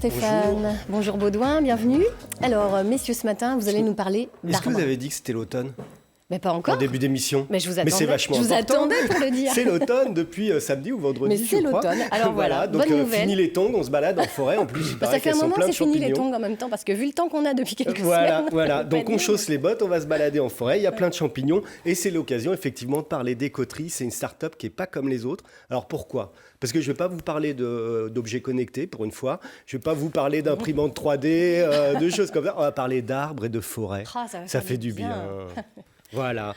Stéphane. Bonjour Baudouin, bienvenue. Alors, messieurs, ce matin, vous allez nous parler d'arbres. Est-ce que vous avez dit que c'était l'automne ? Mais pas encore. En début d'émission. Mais je vous attendais. Mais c'est vachement important. Je vous attendais pour le dire. C'est l'automne depuis samedi ou vendredi, mais c'est l'automne. Alors voilà, donc bonne nouvelle. fini les tongs, on se balade en forêt. En plus, ça fait un moment que c'est fini les tongs en même temps, parce que vu le temps qu'on a depuis quelques semaines. Voilà. Donc on chausse les bottes, on va se balader en forêt. Il y a plein de champignons et c'est l'occasion effectivement de parler d'écoterie. C'est une start-up qui est pas comme les autres. Alors pourquoi ? Parce que je ne vais pas vous parler d'objets connectés pour une fois. Je ne vais pas vous parler d'imprimantes 3D, de choses comme ça. On va parler d'arbres et de forêts. Ça fait du bien. Voilà.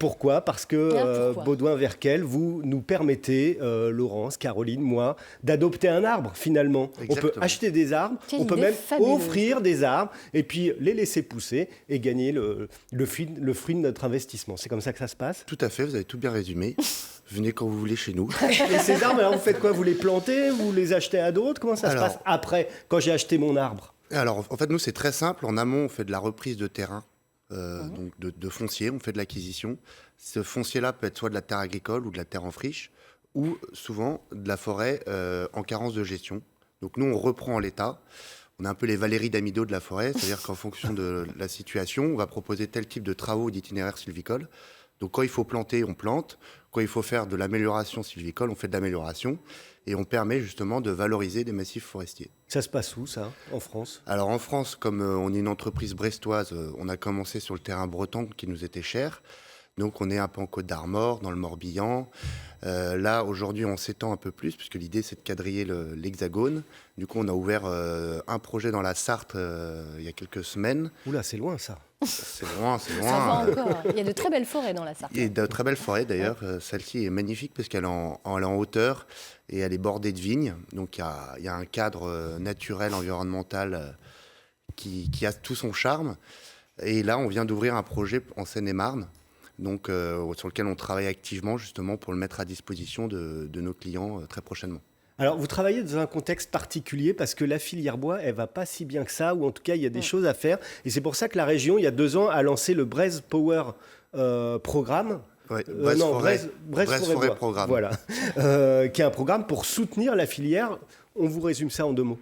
Pourquoi ? Parce que Baudouin-Verkel, vous nous permettez, Laurence, Caroline, moi, d'adopter un arbre finalement. Exactement. On peut acheter des arbres, on peut même offrir des arbres et puis les laisser pousser et gagner le fruit de notre investissement. C'est comme ça que ça se passe ? Tout à fait, vous avez tout bien résumé. Venez quand vous voulez chez nous. Et ces arbres, alors vous faites quoi ? Vous les plantez ? Vous les achetez à d'autres ? Comment ça se passe après, quand j'ai acheté mon arbre ? Alors, en fait, nous, c'est très simple. En amont, on fait de la reprise de terrain. Donc de foncier, on fait de l'acquisition. Ce foncier-là peut être soit de la terre agricole ou de la terre en friche, ou souvent de la forêt en carence de gestion. Donc nous, on reprend en l'état. On a un peu les Valérie Damido de la forêt, c'est-à-dire qu'en fonction de la situation, on va proposer tel type de travaux d'itinéraire sylvicole. Donc quand il faut planter, on plante. Quand il faut faire de l'amélioration sylvicole, on fait de l'amélioration. Et on permet justement de valoriser des massifs forestiers. Ça se passe où, ça, en France ? Alors en France, comme on est une entreprise brestoise, on a commencé sur le terrain breton qui nous était cher. Donc on est un peu en Côte d'Armor, dans le Morbihan. Là, aujourd'hui, on s'étend un peu plus, puisque l'idée, c'est de quadriller l'Hexagone. Du coup, on a ouvert un projet dans la Sarthe il y a quelques semaines. Oula, c'est loin, ça. C'est loin. Ça va encore. Il y a de très belles forêts dans la Sarthe. Il y a de très belles forêts, d'ailleurs. Celle-ci est magnifique, parce qu'elle est en hauteur et elle est bordée de vignes. Donc, il y a un cadre naturel, environnemental qui a tout son charme. Et là, on vient d'ouvrir un projet en Seine-et-Marne, donc, sur lequel on travaille activement justement pour le mettre à disposition de nos clients très prochainement. Alors, vous travaillez dans un contexte particulier parce que la filière bois, elle ne va pas si bien que ça, ou en tout cas, il y a des choses à faire. Et c'est pour ça que la région, il y a 2 ans, a lancé le Breizh Power Programme. Ouais, Breizh Forêt Programme. Voilà. Qui est un programme pour soutenir la filière. On vous résume ça en 2 mots.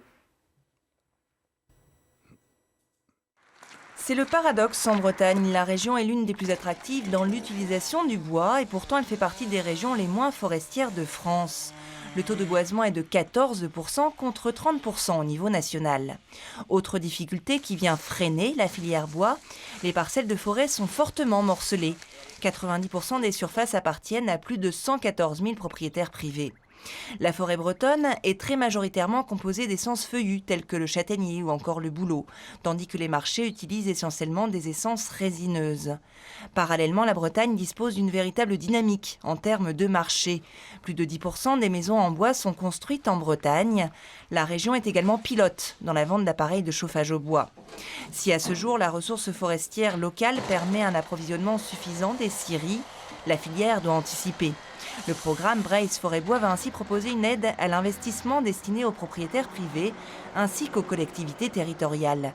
C'est le paradoxe en Bretagne. La région est l'une des plus attractives dans l'utilisation du bois et pourtant elle fait partie des régions les moins forestières de France. Le taux de boisement est de 14% contre 30% au niveau national. Autre difficulté qui vient freiner la filière bois, les parcelles de forêt sont fortement morcelées. 90% des surfaces appartiennent à plus de 114 000 propriétaires privés. La forêt bretonne est très majoritairement composée d'essences feuillues telles que le châtaignier ou encore le bouleau, tandis que les marchés utilisent essentiellement des essences résineuses. Parallèlement, la Bretagne dispose d'une véritable dynamique en termes de marché. Plus de 10% des maisons en bois sont construites en Bretagne. La région est également pilote dans la vente d'appareils de chauffage au bois. Si à ce jour la ressource forestière locale permet un approvisionnement suffisant des scieries, la filière doit anticiper. Le programme Breizh Forêt Bois va ainsi proposer une aide à l'investissement destinée aux propriétaires privés ainsi qu'aux collectivités territoriales.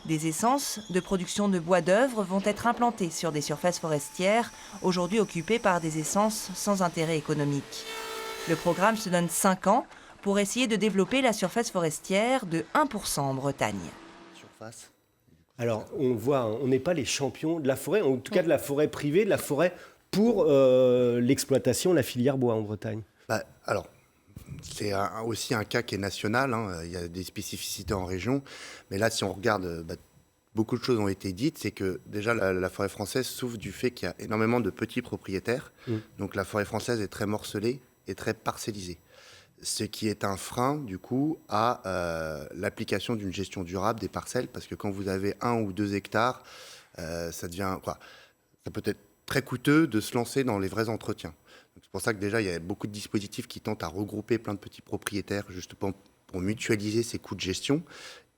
Des essences de production de bois d'œuvre vont être implantées sur des surfaces forestières aujourd'hui occupées par des essences sans intérêt économique. Le programme se donne 5 ans pour essayer de développer la surface forestière de 1% en Bretagne. Alors, on voit, on n'est pas les champions de la forêt, en tout cas de la forêt privée, de la forêt pour l'exploitation, la filière bois en Bretagne. Alors, c'est aussi un cas qui est national, hein. Il y a des spécificités en région, mais là, si on regarde, beaucoup de choses ont été dites, c'est que déjà la forêt française souffre du fait qu'il y a énormément de petits propriétaires, donc la forêt française est très morcelée et très parcellisée. Ce qui est un frein, du coup, à l'application d'une gestion durable des parcelles, parce que quand vous avez 1 ou 2 hectares, ça peut être très coûteux de se lancer dans les vrais entretiens. Donc, c'est pour ça que déjà, il y a beaucoup de dispositifs qui tentent à regrouper plein de petits propriétaires, justement pour mutualiser ces coûts de gestion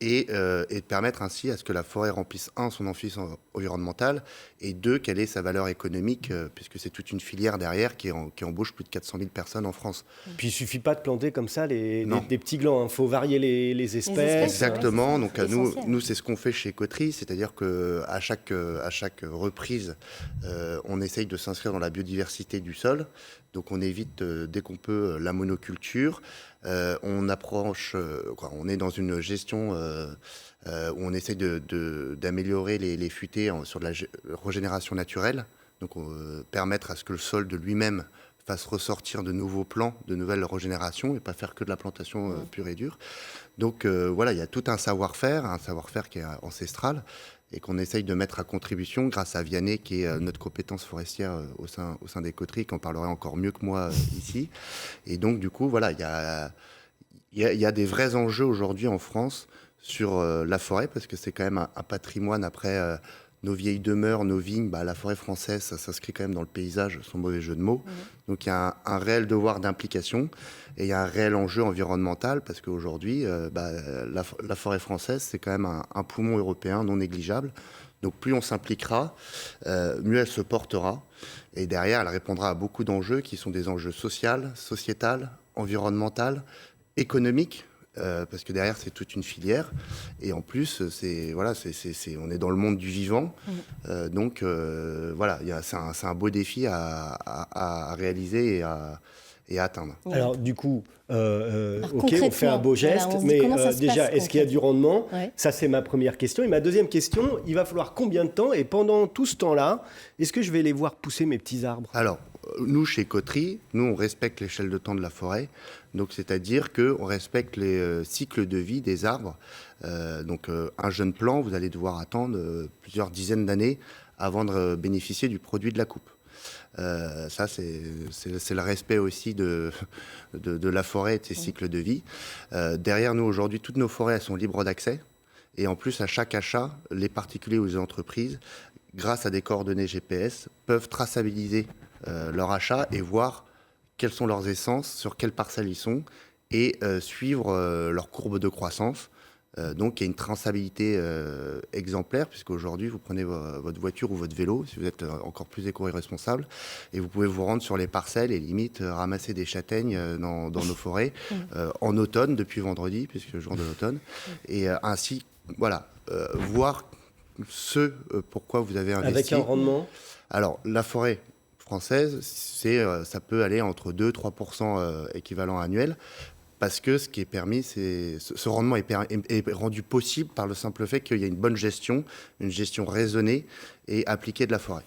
et de permettre ainsi à ce que la forêt remplisse, 1, son office environnemental, et 2, quelle est sa valeur économique, puisque c'est toute une filière derrière qui embauche plus de 400 000 personnes en France. Puis il ne suffit pas de planter comme ça des petits glands, il faut varier les espèces. Exactement, donc nous c'est ce qu'on fait chez Écoterie, c'est-à-dire qu'à chaque reprise, on essaye de s'inscrire dans la biodiversité du sol. Donc on évite dès qu'on peut la monoculture. On est dans une gestion où on essaie d'améliorer les futaies sur de la régénération naturelle. Donc permettre à ce que le sol de lui-même fasse ressortir de nouveaux plants, de nouvelles régénérations et pas faire que de la plantation pure et dure. Donc voilà, il y a tout un savoir-faire qui est ancestral et qu'on essaye de mettre à contribution grâce à Vianney, qui est notre compétence forestière au sein des coteries, qui en parlerait encore mieux que moi ici. Et donc, du coup, voilà, il y a des vrais enjeux aujourd'hui en France sur la forêt, parce que c'est quand même un patrimoine après nos vieilles demeures, nos vignes. La forêt française, ça s'inscrit quand même dans le paysage, sans mauvais jeu de mots. Donc, il y a un réel devoir d'implication et il y a un réel enjeu environnemental, parce qu'aujourd'hui, la forêt française, c'est quand même un poumon européen non négligeable. Donc plus on s'impliquera, mieux elle se portera. Et derrière, elle répondra à beaucoup d'enjeux qui sont des enjeux sociaux, sociétals, environnementaux, économiques. Parce que derrière, c'est toute une filière. Et en plus, on est dans le monde du vivant. Donc voilà, c'est un beau défi à réaliser et à atteindre. Alors du coup, ok, on fait un beau geste, voilà, mais déjà, est-ce qu'il y a du rendement? Ouais. Ça, c'est ma première question. Et ma deuxième question, il va falloir combien de temps? Et pendant tout ce temps-là, est-ce que je vais les voir pousser mes petits arbres? Alors, nous, chez Coterie, on respecte l'échelle de temps de la forêt. Donc, c'est-à-dire qu'on respecte les cycles de vie des arbres. Donc, un jeune plant, vous allez devoir attendre plusieurs dizaines d'années avant de bénéficier du produit de la coupe. Ça, c'est le respect aussi de la forêt et de ses cycles de vie. Derrière nous, aujourd'hui, toutes nos forêts, elles sont libres d'accès. Et en plus, à chaque achat, les particuliers ou les entreprises, grâce à des coordonnées GPS, peuvent traçabiliser leur achat et voir quelles sont leurs essences, sur quelles parcelles ils sont, et suivre leur courbe de croissance. Donc, il y a une traçabilité exemplaire, puisqu'aujourd'hui, vous prenez votre voiture ou votre vélo, si vous êtes encore plus éco-responsable, et vous pouvez vous rendre sur les parcelles et limite ramasser des châtaignes dans nos forêts en automne, depuis vendredi, puisque c'est le jour de l'automne, et ainsi, voilà, voir ce pourquoi vous avez investi. Avec un rendement? Alors, la forêt française, ça peut aller entre 2-3% équivalent annuel. Parce que ce qui est permis, ce rendement est rendu possible par le simple fait qu'il y a une bonne gestion, une gestion raisonnée et appliquée de la forêt.